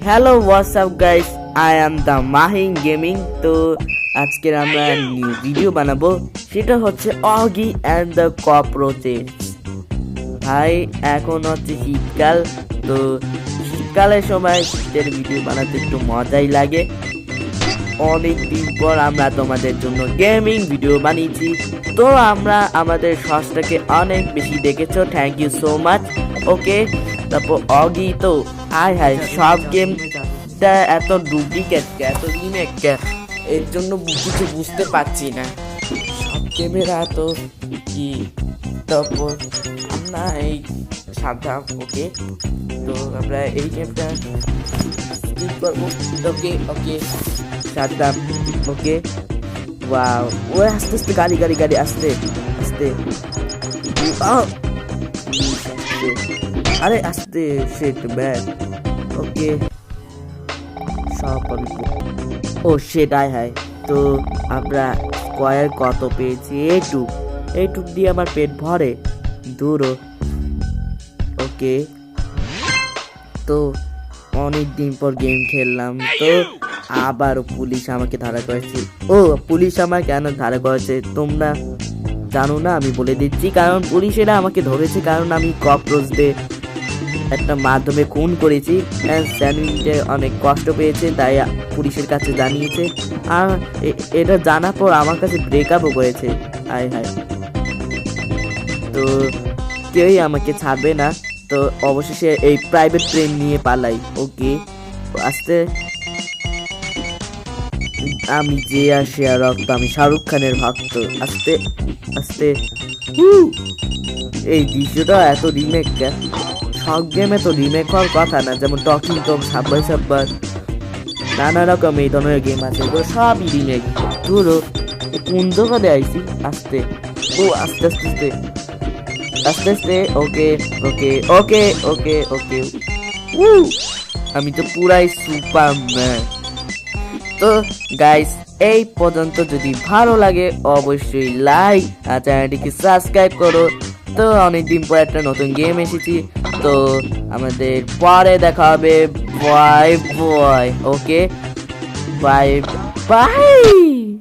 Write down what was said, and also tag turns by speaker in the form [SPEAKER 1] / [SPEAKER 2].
[SPEAKER 1] Hello WhatsApp guys, I am the Mahin gaming. তো আজকের আমরা ভিডিও বানাবো, সেটা হচ্ছে অগি অ্যান্ড দ্য ককরোচেস। ভাই এখন হচ্ছে শীতকাল, তো শীতকালের সময় শীতের ভিডিও বানাতে একটু মজাই লাগে। অনেক দিন পর আমরা তোমাদের জন্য গেমিং ভিডিও বানিয়েছি, তো আমরা আমাদের সসটাকে অনেক বেশি দেখেছো, থ্যাংক ইউ সো মাচ। ওকে, তারপর অগি তো হাই হাই সব গেমটা এত ডুপ্লিকেট এত রিমেক, এর জন্য কিছু বুঝতে পারছি না। সব গেমের এত কি, তারপর আমরা এই সাদা। ওকে, তো আমরা এই গেমটা স্কিপ করবো। ওকে ওকে সাদা। ওকে, ওয়াও, ও আস্তে আস্তে গাড়ি গাড়ি গাড়ি আস্তে আস্তে। আরে আস্তে, শিট ব্যাড। ওকে, সব আমি ও শিট আয় হায়। তো আমরা স্কোয়ার কত পেয়েছি? এইটুক দিয়ে আমার পেট ভরে দূরও। ওকে, তো অনেক দিন পর গেম খেললাম, তো আবারও পুলিশ আমাকে ধারা করেছে। ও পুলিশ আমার কেন ধারা করেছে তোমরা জানো না, আমি বলে দিচ্ছি। কারণ পুলিশেরা আমাকে ধরেছে কারণ আমি ককরোচদের একটা মাধ্যমে খুন করেছি। স্যান্ডউইচে অনেক কষ্ট পেয়েছে, তাই পুলিশের কাছে জানিয়েছে। আর এটা জানার পর আমার কাছে ব্রেকআপও করেছে। হায় হায়, তো কেউই আমাকে ছাড়বে না। তো অবশেষে এই প্রাইভেট প্লেন নিয়ে পালাই। ওকে, আস্তে, আমি যে আসি আর রক্ত, আমি শাহরুখ খানের ভক্ত। আস্তে আস্তে। এই দৃশ্যটা এত রিমেক, সব গেমে তো রিমেক হওয়ার কথা না, যেমন টকিং টম, সাবওয়ে সার্ফার, নানা রকম এই ধরনের গেম আছে, এগুলো সবই রিমেক। ধরো কোন দোকানে আইসি? আস্তে, ও আস্তে আস্তে আস্তে আস্তে আস্তে। ওকে ওকে ওকে ওকে ওকে, আমি তো পুরাই সুপারম্যান। তো গাইস, এই পর্যন্ত যদি ভালো লাগে অবশ্যই লাইক আর চ্যানেলটিকে সাবস্ক্রাইব করো। তো অনেকদিন পর একটা নতুন গেম এসেছি, তো আমাদের পরে দেখা হবে। Bye bye. Okay, bye by.